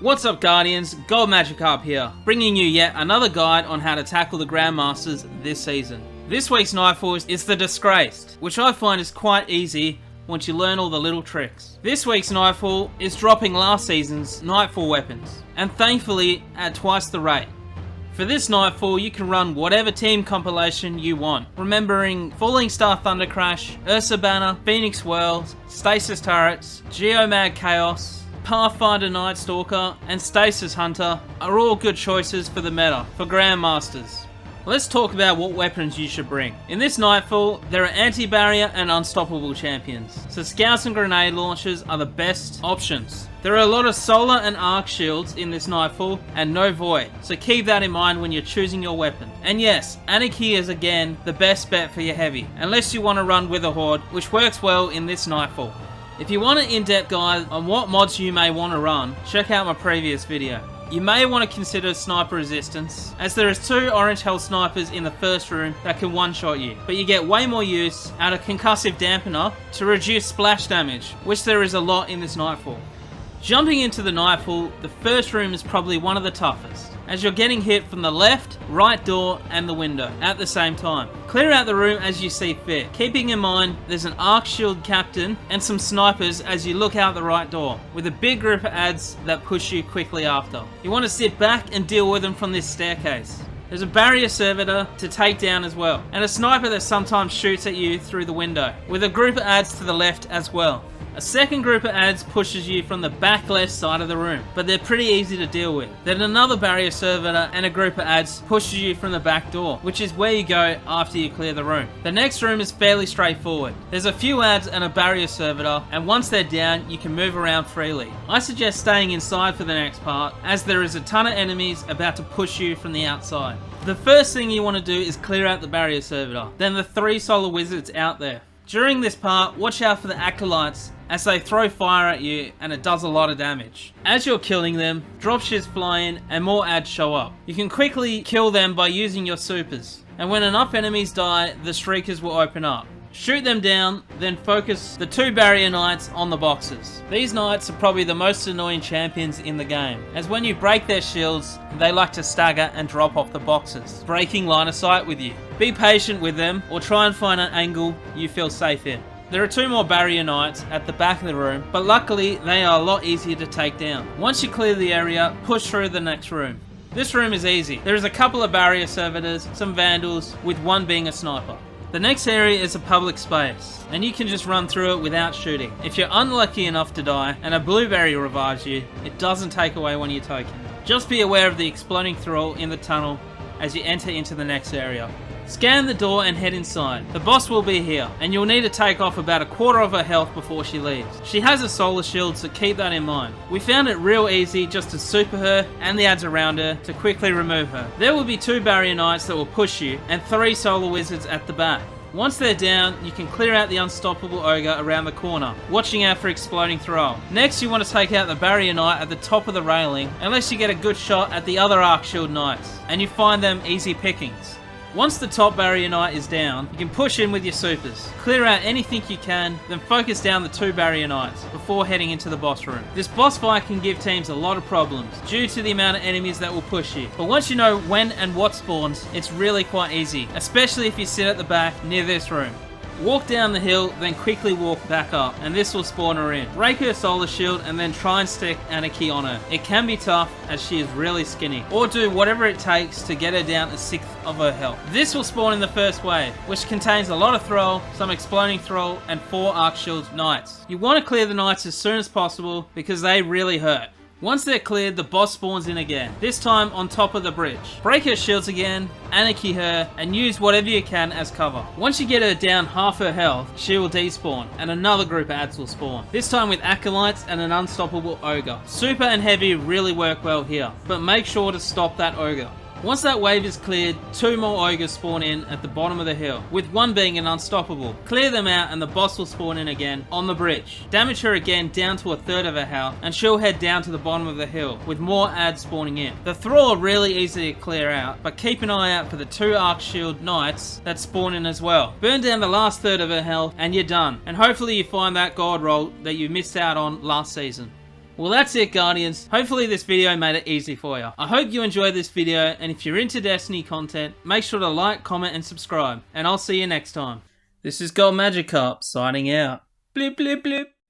What's up Guardians, Gold Magikarp here, bringing you yet another guide on how to tackle the Grandmasters this season. This week's Nightfall is The Disgraced, which I find is quite easy once you learn all the little tricks. This week's Nightfall is dropping last season's Nightfall weapons, and thankfully at twice the rate. For this Nightfall, you can run whatever team compilation you want, remembering Falling Star Thunder Crash, Ursa Banner, Phoenix Whirls, Stasis Turrets, Geomag Chaos, Pathfinder Night Stalker, and Stasis Hunter are all good choices for the meta, for Grandmasters. Let's talk about what weapons you should bring. In this Nightfall, there are anti-barrier and unstoppable champions, so scouts and grenade launchers are the best options. There are a lot of solar and arc shields in this Nightfall, and no void, so keep that in mind when you're choosing your weapon. And yes, Anarchy is again the best bet for your heavy, unless you want to run with a horde, which works well in this Nightfall. If you want an in-depth guide on what mods you may want to run, check out my previous video. You may want to consider sniper resistance, as there is 2 orange health snipers in the first room that can one-shot you, but you get way more use out of concussive dampener to reduce splash damage, which there is a lot in this Nightfall. Jumping into the Nightfall, the first room is probably one of the toughest, as you're getting hit from the left, right door and the window at the same time. Clear out the room as you see fit, keeping in mind there's an arc shield captain and some snipers as you look out the right door, with a big group of adds that push you quickly after. You want to sit back and deal with them from this staircase. There's a barrier servitor to take down as well, and a sniper that sometimes shoots at you through the window, with a group of adds to the left as well. A second group of adds pushes you from the back left side of the room, but they're pretty easy to deal with. Then another barrier servitor and a group of adds pushes you from the back door, which is where you go after you clear the room. The next room is fairly straightforward. There's a few adds and a barrier servitor, and once they're down, you can move around freely. I suggest staying inside for the next part, as there is a ton of enemies about to push you from the outside. The first thing you want to do is clear out the barrier servitor, then the 3 solar wizards out there. During this part, watch out for the acolytes as they throw fire at you, and it does a lot of damage. As you're killing them, dropships fly in and more adds show up. You can quickly kill them by using your supers, and when enough enemies die, the streakers will open up. Shoot them down, then focus the 2 barrier knights on the boxes. These knights are probably the most annoying champions in the game, as when you break their shields, they like to stagger and drop off the boxes, breaking line of sight with you. Be patient with them, or try and find an angle you feel safe in. There are 2 more barrier knights at the back of the room, but luckily they are a lot easier to take down. Once you clear the area, push through the next room. This room is easy. There is a couple of barrier servitors, some vandals, with one being a sniper. The next area is a public space, and you can just run through it without shooting. If you're unlucky enough to die and a blueberry revives you, it doesn't take away one of your tokens. Just be aware of the exploding thrall in the tunnel as you enter into the next area. Scan the door and head inside. The boss will be here, and you'll need to take off about a quarter of her health before she leaves. She has a solar shield, so keep that in mind. We found it real easy just to super her and the adds around her to quickly remove her. There will be 2 barrier knights that will push you, and 3 solar wizards at the back. Once they're down, you can clear out the unstoppable ogre around the corner, watching out for exploding thrall. Next, you want to take out the barrier knight at the top of the railing, unless you get a good shot at the other arc shield knights, and you find them easy pickings. Once the top barrier knight is down, you can push in with your supers. Clear out anything you can, then focus down the 2 barrier knights before heading into the boss room. This boss fight can give teams a lot of problems due to the amount of enemies that will push you. But once you know when and what spawns, it's really quite easy, especially if you sit at the back near this room. Walk down the hill, then quickly walk back up, and this will spawn her in. Break her solar shield and then try and stick Anarchy on her. It can be tough as she is really skinny, or do whatever it takes to get her down to 1/6 of her health. This will spawn in the first wave, which contains a lot of thrall, some exploding thrall, and 4 arc shield knights. You want to clear the knights as soon as possible because they really hurt. Once they're cleared, the boss spawns in again, this time on top of the bridge. Break her shields again, Anarchy her, and use whatever you can as cover. Once you get her down half her health, she will despawn, and another group of adds will spawn, this time with acolytes and an unstoppable ogre. Super and heavy really work well here, but make sure to stop that ogre. Once that wave is cleared, 2 more ogres spawn in at the bottom of the hill, with one being an unstoppable. Clear them out and the boss will spawn in again on the bridge. Damage her again down to 1/3 of her health, and she'll head down to the bottom of the hill, with more adds spawning in. The thrall are really easy to clear out, but keep an eye out for the 2 arc shield knights that spawn in as well. Burn down the last 1/3 of her health and you're done, and hopefully you find that gold roll that you missed out on last season. Well, that's it, Guardians. Hopefully this video made it easy for you. I hope you enjoyed this video, and if you're into Destiny content, make sure to like, comment, and subscribe. And I'll see you next time. This is Gold Magikarp signing out. Blip blip blip.